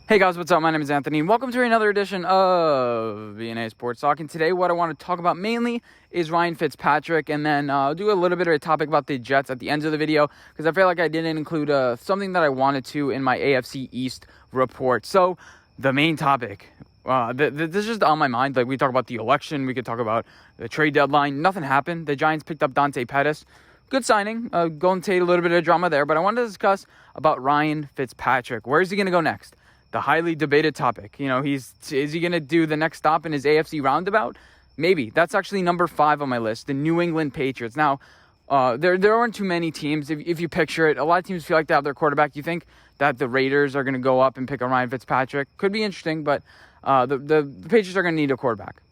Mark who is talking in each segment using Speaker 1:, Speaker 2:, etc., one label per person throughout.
Speaker 1: Hey guys, what's up? My name is Anthony. Welcome to another edition of BNA Sports Talk. And today what I want to talk about mainly is Ryan Fitzpatrick, and then I'll do a little bit of a topic about the Jets at the end of the video because I feel like I didn't include something that I wanted to in my AFC East report. So the main topic, this is just on my mind. Like, we talk about the election, we could talk about the trade deadline. Nothing happened. The Giants picked up Dante Pettis. Good signing. Golden Tate, a little bit of drama there, but I wanted to discuss about Ryan Fitzpatrick. Where is he going to go next? The highly debated topic. You know, is he going to do the next stop in his AFC roundabout? Maybe. That's actually number 5 on my list, the New England Patriots. Now, there aren't too many teams. If you picture it, a lot of teams feel like they have their quarterback. You think that the Raiders are going to go up and pick a Ryan Fitzpatrick? Could be interesting, but the Patriots are going to need a quarterback.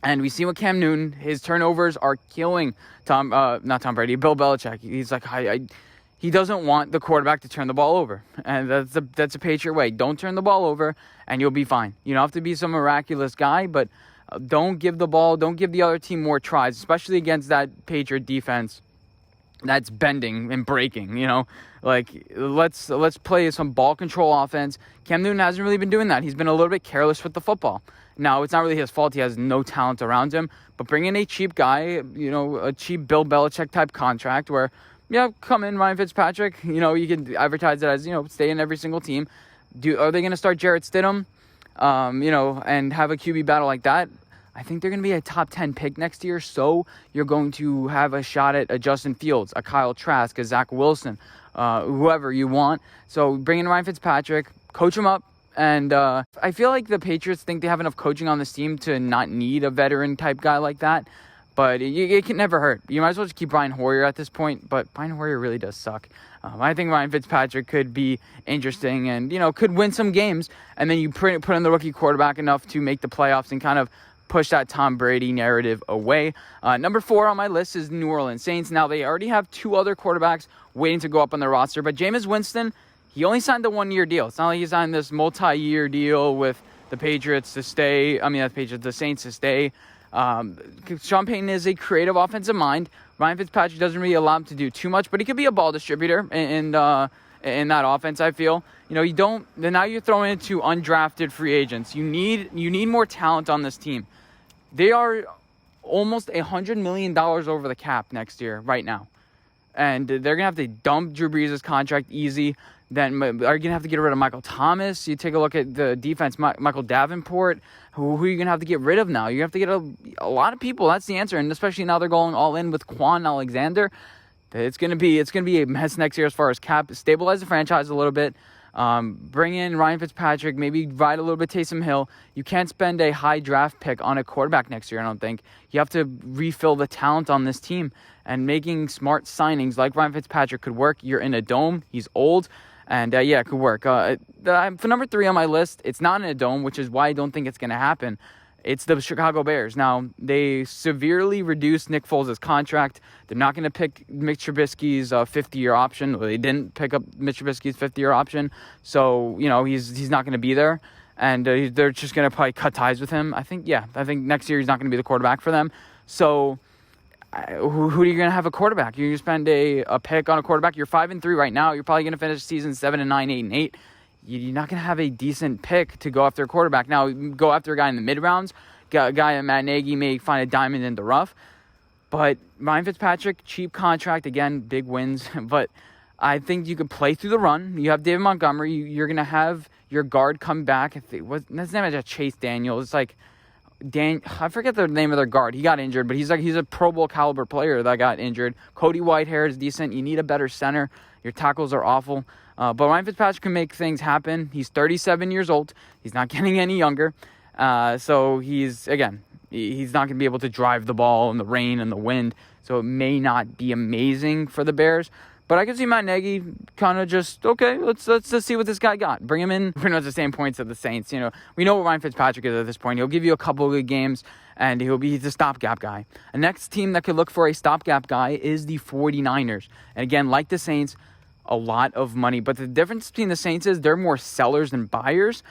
Speaker 1: And we see with Cam Newton, his turnovers are killing Bill Belichick. He's like, he doesn't want the quarterback to turn the ball over. And that's a Patriot way. Don't turn the ball over, and you'll be fine. You don't have to be some miraculous guy, but don't give the other team more tries, especially against that Patriot defense that's bending and breaking, you know. Like, let's play some ball control offense. Cam Newton hasn't really been doing that. He's been a little bit careless with the football. Now, it's not really his fault. He has no talent around him. But bring in a cheap guy, you know, a cheap Bill Belichick type contract where, yeah, come in, Ryan Fitzpatrick. You know, you can advertise it as, you know, stay in every single team. Are they going to start Jarrett Stidham, you know, and have a QB battle like that? I think they're going to be a top 10 pick next year, so you're going to have a shot at a Justin Fields, a Kyle Trask, a Zach Wilson, whoever you want. So bring in Ryan Fitzpatrick, coach him up, and I feel like the Patriots think they have enough coaching on this team to not need a veteran-type guy like that, but it can never hurt. You might as well just keep Brian Hoyer at this point, but Brian Hoyer really does suck. I think Ryan Fitzpatrick could be interesting and, you know, could win some games, and then you put in the rookie quarterback enough to make the playoffs and kind of push that Tom Brady narrative away. Number 4 on my list is New Orleans Saints. Now, they already have 2 other quarterbacks waiting to go up on their roster, but Jameis Winston, he only signed the 1-year deal. It's not like he signed this multi-year deal with the Patriots to stay. The Saints to stay. Sean Payton is a creative offensive mind. Ryan Fitzpatrick doesn't really allow him to do too much, but he could be a ball distributor in that offense, I feel. You know, now you're throwing into undrafted free agents. You need more talent on this team. They are almost $100 million over the cap next year right now. And they're going to have to dump Drew Brees' contract easy. Then are you going to have to get rid of Michael Thomas? You take a look at the defense, Michael Davenport. Who are you going to have to get rid of now? You have to get a lot of people. That's the answer. And especially now they're going all in with Quan Alexander. It's going to be a mess next year as far as cap. Stabilize the franchise a little bit. Bring in Ryan Fitzpatrick, maybe ride a little bit Taysom Hill. You can't spend a high draft pick on a quarterback next year, I don't think. You have to refill the talent on this team, and making smart signings like Ryan Fitzpatrick could work. You're in a dome. He's old, and it could work. For number 3 on my list, it's not in a dome, which is why I don't think it's going to happen. It's the Chicago Bears. Now, they severely reduced Nick Foles' contract. They're not going to pick Mitch Trubisky's 50-year option. Well, they didn't pick up Mitch Trubisky's 50-year option. So, you know, he's not going to be there. And they're just going to probably cut ties with him. I think next year he's not going to be the quarterback for them. So, who are you going to have a quarterback? You're going to spend a pick on a quarterback. You're 5-3 right now. You're probably going to finish the season 7-9, 8-8. You're not going to have a decent pick to go after a quarterback. Now, go after a guy in the mid-rounds. A guy at Matt Nagy may find a diamond in the rough. But Ryan Fitzpatrick, cheap contract. Again, big wins. But I think you could play through the run. You have David Montgomery. You're going to have your guard come back. His name is Chase Daniels. It's like, I forget the name of their guard. He got injured, but he's a Pro Bowl caliber player that got injured. Cody Whitehair is decent. You need a better center. Your tackles are awful. But Ryan Fitzpatrick can make things happen. He's 37 years old. He's not getting any younger. So he's not going to be able to drive the ball in the rain and the wind. So it may not be amazing for the Bears. But I can see Matt Nagy kind of just, okay, let's just see what this guy got. Bring him in pretty much the same points as the Saints. You know, we know what Ryan Fitzpatrick is at this point. He'll give you a couple of good games, and he's the stopgap guy. The next team that could look for a stopgap guy is the 49ers. And again, like the Saints, a lot of money. But the difference between the Saints is they're more sellers than buyers.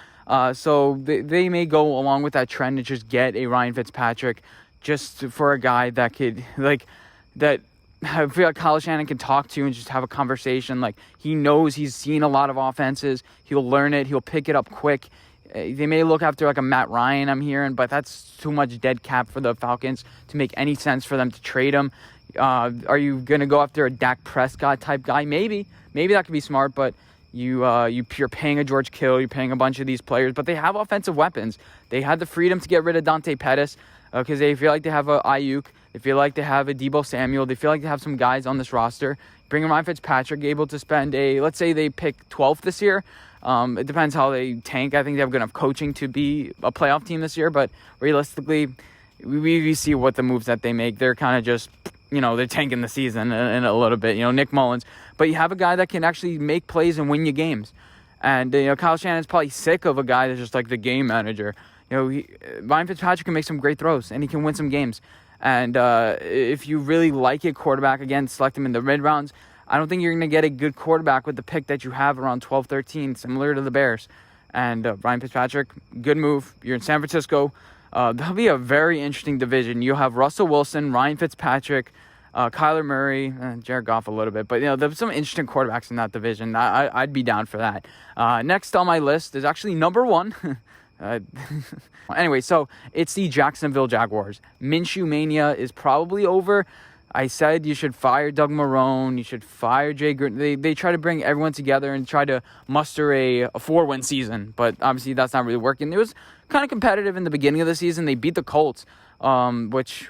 Speaker 1: So they may go along with that trend and just get a Ryan Fitzpatrick just for a guy that could, that I feel like Kyle Shanahan can talk to and just have a conversation. Like, he knows he's seen a lot of offenses. He'll learn it. He'll pick it up quick. They may look after like a Matt Ryan, I'm hearing, but that's too much dead cap for the Falcons to make any sense for them to trade him. Are you going to go after a Dak Prescott type guy? Maybe that could be smart, but you're paying a George Kittle, you're paying a bunch of these players, but they have offensive weapons. They had the freedom to get rid of Dante Pettis because they feel like they have a Ayuk. They feel like they have a Deebo Samuel. They feel like they have some guys on this roster. Bring in Ryan Fitzpatrick, able to spend let's say they pick 12th this year. It depends how they tank. I think they have good enough coaching to be a playoff team this year, but realistically, we see what the moves that they make. They're kind of just, they're tanking the season in a little bit, Nick Mullins. But you have a guy that can actually make plays and win you games. And, Kyle Shanahan's probably sick of a guy that's just like the game manager. Ryan Fitzpatrick can make some great throws, and he can win some games. And if you really like a quarterback, again, select him in the mid rounds. I don't think you're going to get a good quarterback with the pick that you have around 12, 13, similar to the Bears. And Ryan Fitzpatrick, good move. You're in San Francisco. That'll be a very interesting division. You'll have Russell Wilson, Ryan Fitzpatrick, Kyler Murray, Jared Goff a little bit. But, there's some interesting quarterbacks in that division. I'd be down for that. Next on my list is actually number one. Anyway, so it's the Jacksonville Jaguars. Minshew Mania is probably over. I said you should fire Doug Marrone. You should fire Jay Gruden. They try to bring everyone together and try to muster a 4-win season. But obviously that's not really working. It was kind of competitive in the beginning of the season. They beat the Colts, which,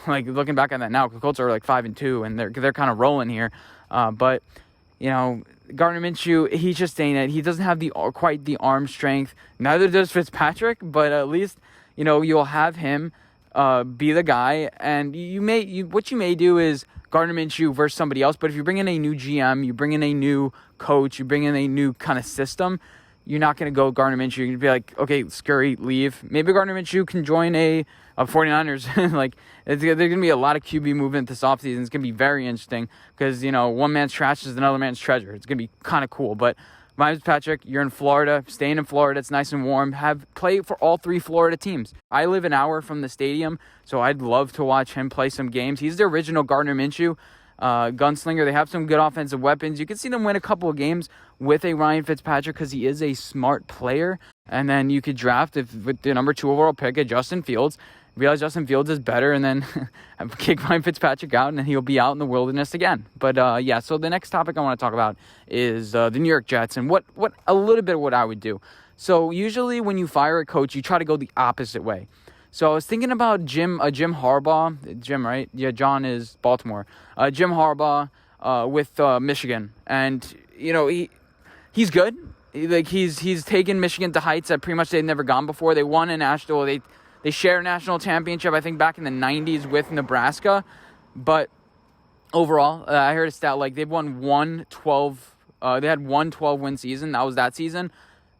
Speaker 1: like looking back on that now, the Colts are like 5-2, and they're kind of rolling here. But, Gardner Minshew, he just ain't it. He doesn't have quite the arm strength. Neither does Fitzpatrick, but at least, you'll have him be the guy. And what you may do is Gardner Minshew versus somebody else. But if you bring in a new GM, you bring in a new coach, you bring in a new kind of system, you're not going to go Gardner Minshew. You're going to be like, okay, scurry, leave. Maybe Gardner Minshew can join a 49ers. Like, there's going to be a lot of QB movement this offseason. It's going to be very interesting because, one man's trash is another man's treasure. It's going to be kind of cool. But Ryan Fitzpatrick, you're in Florida, staying in Florida. It's nice and warm. Play for all three Florida teams. I live an hour from the stadium, so I'd love to watch him play some games. He's the original Gardner Minshew gunslinger. They have some good offensive weapons. You can see them win a couple of games with a Ryan Fitzpatrick because he is a smart player. And then you could draft with the number 2 overall pick at Justin Fields. Realize Justin Fields is better, and then kick Ryan Fitzpatrick out, and then he'll be out in the wilderness again. But so the next topic I want to talk about is the New York Jets and what a little bit of what I would do. So usually when you fire a coach, you try to go the opposite way. So I was thinking about Jim Harbaugh. Jim, right? Yeah, John is Baltimore. Jim Harbaugh with Michigan, and he's good. He's taken Michigan to heights that pretty much they've never gone before. They won a national. They shared a national championship, I think, back in the 90s with Nebraska. But overall, I heard a stat like they've won 1-12. They had 1 12-win season. That was that season.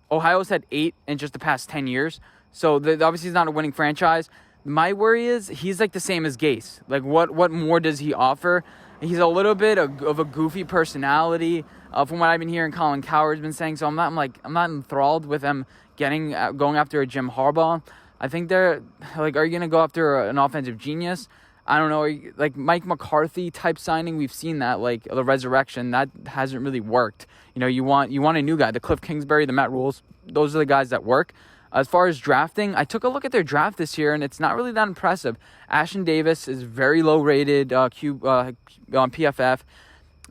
Speaker 1: Ohio's had 8 in just the past 10 years. So obviously he's not a winning franchise. My worry is he's like the same as Gase. Like what more does he offer? He's a little bit of a goofy personality. From what I've been hearing, Colin Cowherd's been saying. So I'm not enthralled with them going after a Jim Harbaugh. I think they're like, are you going to go after an offensive genius? I don't know. Like Mike McCarthy type signing, we've seen that, like the resurrection, that hasn't really worked. You want a new guy, the Cliff Kingsbury, the Matt Rules. Those are the guys that work. As far as drafting, I took a look at their draft this year, and it's not really that impressive. Ashton Davis is very low rated on PFF.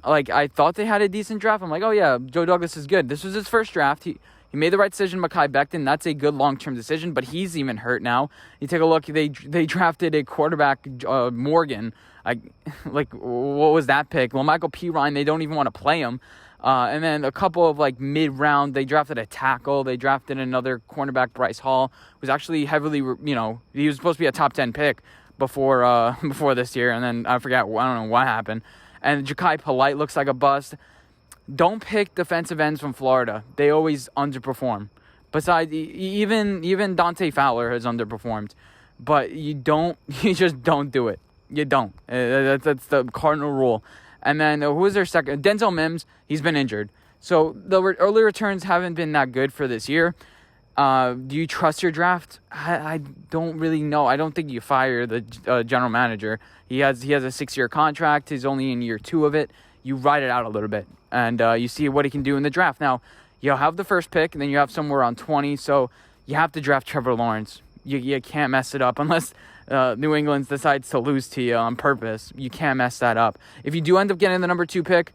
Speaker 1: Like, I thought they had a decent draft. I'm like, oh yeah, Joe Douglas is good. This was his first draft. He made the right decision, Mekhi Becton. That's a good long-term decision, but he's even hurt now. You take a look, they drafted a quarterback, Morgan. Like, what was that pick? Well, Michael P. Ryan, they don't even want to play him. And then a couple of, like, mid-round, they drafted a tackle. They drafted another cornerback, Bryce Hall, who's actually heavily, he was supposed to be a top 10 pick before this year. And then I don't know what happened. And Ja'Kai Polite looks like a bust. Don't pick defensive ends from Florida. They always underperform. Besides, even Dante Fowler has underperformed. But you just don't do it. You don't. That's the cardinal rule. And then who was their second? Denzel Mims. He's been injured. So the early returns haven't been that good for this year. Do you trust your draft? I don't really know. I don't think you fire the general manager. He has a 6-year contract. He's only in year 2 of it. You ride it out a little bit, and you see what he can do in the draft. Now, you'll have the first pick, and then you have somewhere around 20, so you have to draft Trevor Lawrence. You can't mess it up unless New England decides to lose to you on purpose. You can't mess that up. If you do end up getting the number 2 pick,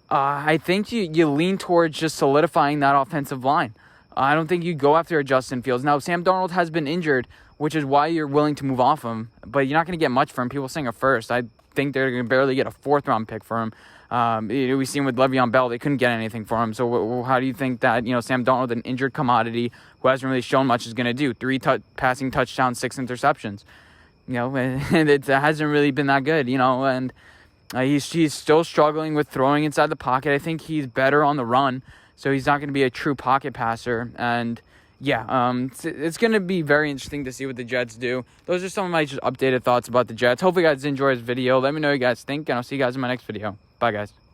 Speaker 1: I think you lean towards just solidifying that offensive line. I don't think you go after a Justin Fields. Now, Sam Darnold has been injured, which is why you're willing to move off him, but you're not going to get much for him. People saying a first. I think they're going to barely get a 4th-round pick for him. We've seen with Le'Veon Bell, they couldn't get anything for him. So how do you think that, Sam Darnold, an injured commodity who hasn't really shown much, is going to do? 3 passing touchdowns, 6 interceptions. And it hasn't really been that good, and he's still struggling with throwing inside the pocket. I think he's better on the run, so he's not going to be a true pocket passer. And it's going to be very interesting to see what the Jets do. Those are some of my just updated thoughts about the Jets. Hopefully you guys enjoy this video. Let me know what you guys think, and I'll see you guys in my next video. Bye, guys.